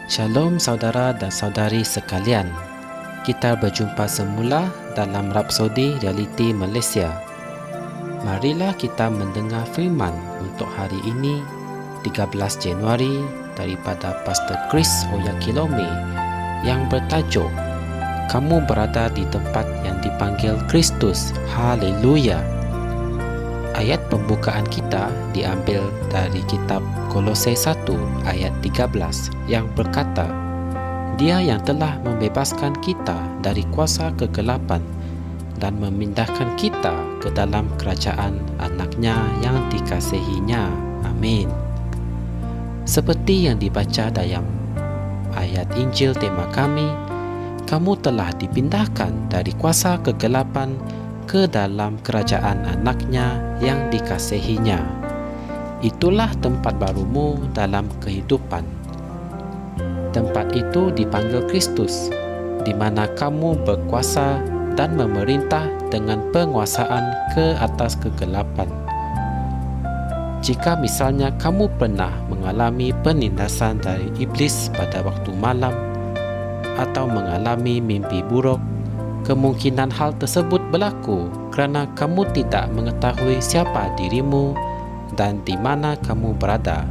Shalom saudara dan saudari sekalian. Kita berjumpa semula dalam Rapsodi Realiti Malaysia. Marilah kita mendengar firman untuk hari ini 13 Januari daripada Pastor Chris Oyakilome yang bertajuk Kamu berada di tempat yang dipanggil Kristus. Haleluya. Ayat pembukaan kita diambil dari kitab Kolose 1 ayat 13 yang berkata, Dia yang telah membebaskan kita dari kuasa kegelapan dan memindahkan kita ke dalam kerajaan anak-Nya yang dikasihinya. Amin. Seperti yang dibaca dalam ayat Injil tema kami, kamu telah dipindahkan dari kuasa kegelapan ke dalam kerajaan anak-Nya yang dikasihinya. Itulah tempat barumu dalam kehidupan. Tempat itu dipanggil Kristus, di mana kamu berkuasa dan memerintah dengan penguasaan ke atas kegelapan. Jika misalnya kamu pernah mengalami penindasan dari iblis pada waktu malam atau mengalami mimpi buruk, kemungkinan hal tersebut berlaku kerana kamu tidak mengetahui siapa dirimu dan di mana kamu berada.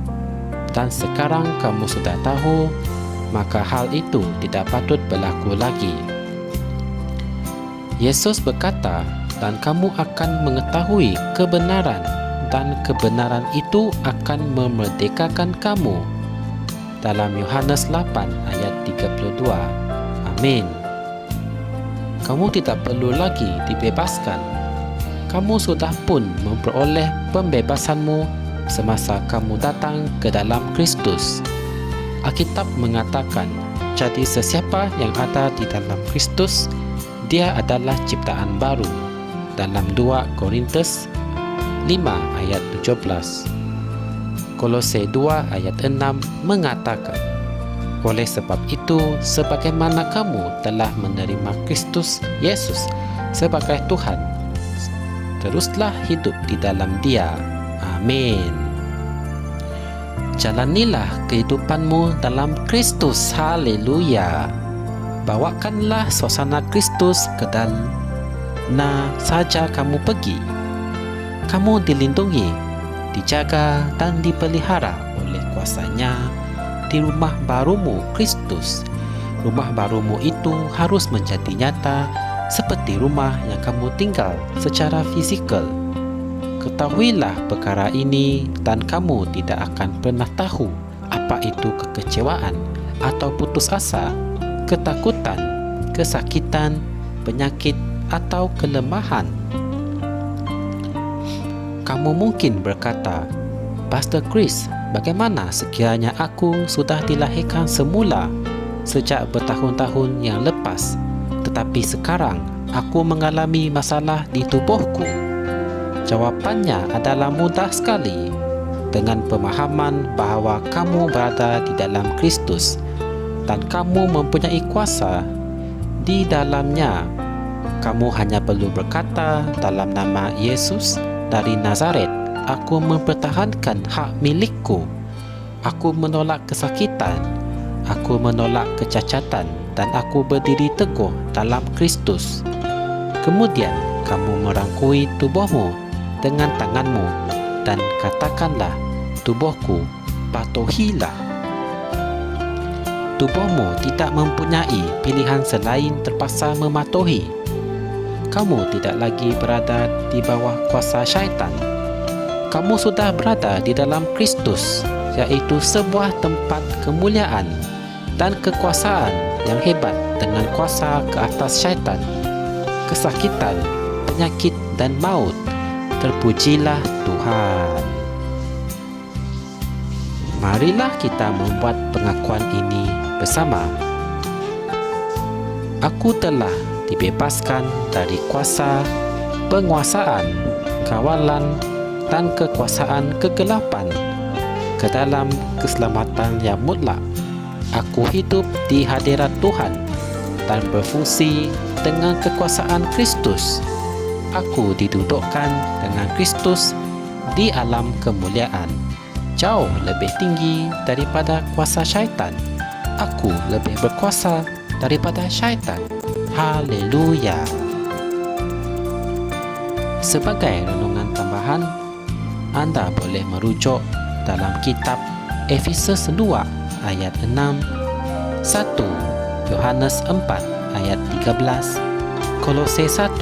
Dan sekarang kamu sudah tahu, maka hal itu tidak patut berlaku lagi. Yesus berkata, dan kamu akan mengetahui kebenaran, dan kebenaran itu akan memerdekakan kamu. Dalam Yohanes 8 ayat 32. Amin. Kamu tidak perlu lagi dibebaskan. Kamu sudah pun memperoleh pembebasanmu semasa kamu datang ke dalam Kristus. Alkitab mengatakan, jadi sesiapa yang ada di dalam Kristus, dia adalah ciptaan baru. Dalam 2 Korintus 5 ayat 17. Kolose 2 ayat 6 mengatakan, oleh sebab itu, sebagaimana kamu telah menerima Kristus Yesus sebagai Tuhan, teruslah hidup di dalam Dia. Amin. Jalanilah kehidupanmu dalam Kristus. Haleluya. Bawakanlah suasana Kristus ke mana saja kamu pergi. Kamu dilindungi, dijaga dan dipelihara oleh kuasa-Nya di rumah barumu Kristus. Rumah barumu itu harus menjadi nyata seperti rumah yang kamu tinggal secara fizikal. Ketahuilah perkara ini dan kamu tidak akan pernah tahu apa itu kekecewaan atau putus asa, ketakutan, kesakitan, penyakit atau kelemahan. Kamu mungkin berkata, Pastor Chris, bagaimana sekiranya aku sudah dilahirkan semula sejak bertahun-tahun yang lepas, tetapi sekarang aku mengalami masalah di tubuhku? Jawapannya adalah mudah sekali. Dengan pemahaman bahawa kamu berada di dalam Kristus dan kamu mempunyai kuasa di dalamnya, kamu hanya perlu berkata dalam nama Yesus dari Nazaret, aku mempertahankan hak milikku. Aku menolak kesakitan. Aku menolak kecacatan dan aku berdiri teguh dalam Kristus. Kemudian kamu merangkui tubuhmu dengan tanganmu dan katakanlah, tubuhku, patuhilah. Tubuhmu tidak mempunyai pilihan selain terpaksa mematuhi. Kamu tidak lagi berada di bawah kuasa syaitan. Kamu sudah berada di dalam Kristus, iaitu sebuah tempat kemuliaan dan kekuasaan yang hebat dengan kuasa ke atas syaitan, kesakitan, penyakit dan maut. Terpujilah Tuhan. Marilah kita membuat pengakuan ini bersama. Aku telah dibebaskan dari kuasa, penguasaan, kawalan dan kekuasaan kegelapan ke dalam keselamatan yang mutlak. Aku hidup di hadirat Tuhan dan berfungsi dengan kekuasaan Kristus. Aku didudukkan dengan Kristus di alam kemuliaan, jauh lebih tinggi daripada kuasa syaitan. Aku lebih berkuasa daripada syaitan. Haleluya. Sebagai renungan tambahan, anda boleh merujuk dalam kitab Efesus 2 ayat 6, 1 Yohanes 4 ayat 13, Kolose 1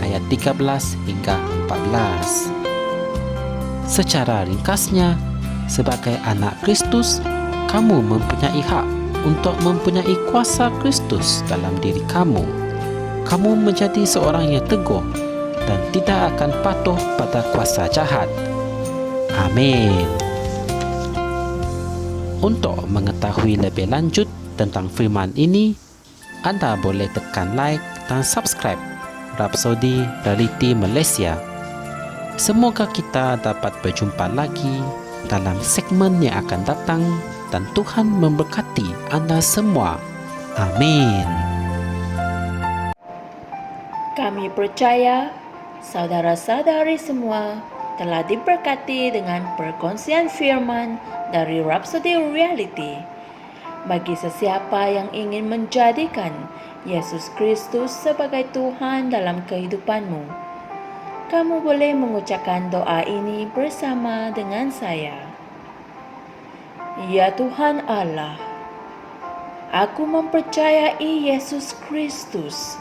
ayat 13 hingga 14. Secara ringkasnya, sebagai anak Kristus, kamu mempunyai hak untuk mempunyai kuasa Kristus dalam diri kamu. Kamu menjadi seorang yang teguh dan tidak akan patuh pada kuasa jahat. Amin. Untuk mengetahui lebih lanjut tentang firman ini, anda boleh tekan like dan subscribe Rhapsody Reality Malaysia. Semoga kita dapat berjumpa lagi dalam segmen yang akan datang dan Tuhan memberkati anda semua. Amin. Kami percaya saudara-saudari semua telah diberkati dengan perkongsian firman dari Rhapsody Reality. Bagi sesiapa yang ingin menjadikan Yesus Kristus sebagai Tuhan dalam kehidupanmu, kamu boleh mengucapkan doa ini bersama dengan saya. Ya Tuhan Allah, aku mempercayai Yesus Kristus,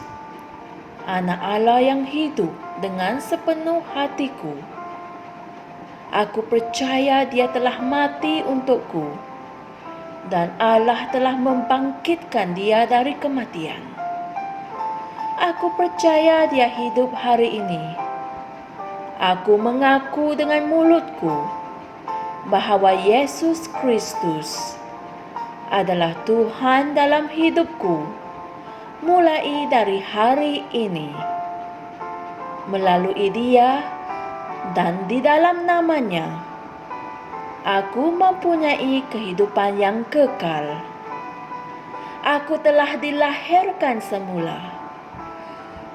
Anak Allah yang hidup dengan sepenuh hatiku. Aku percaya Dia telah mati untukku dan Allah telah membangkitkan Dia dari kematian. Aku percaya Dia hidup hari ini. Aku mengaku dengan mulutku bahawa Yesus Kristus adalah Tuhan dalam hidupku mulai dari hari ini. Melalui Dia dan di dalam nama-Nya, aku mempunyai kehidupan yang kekal. Aku telah dilahirkan semula.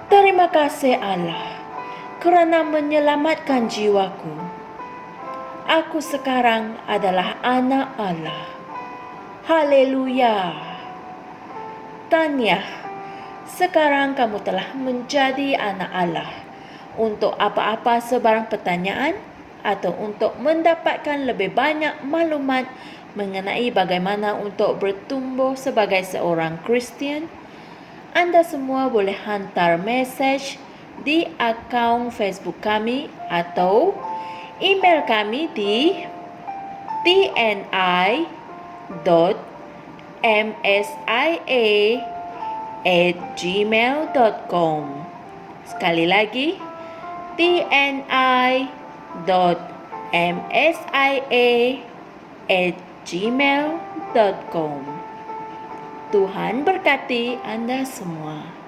Terima kasih Allah kerana menyelamatkan jiwaku. Aku sekarang adalah anak Allah. Haleluya. Tahniah, sekarang kamu telah menjadi anak Allah. Untuk apa-apa sebarang pertanyaan atau untuk mendapatkan lebih banyak maklumat mengenai bagaimana untuk bertumbuh sebagai seorang Kristian, anda semua boleh hantar mesej di akaun Facebook kami atau email kami di tni.msia@gmail.com. Sekali lagi, tni.msia@gmail.com. Tuhan berkati anda semua.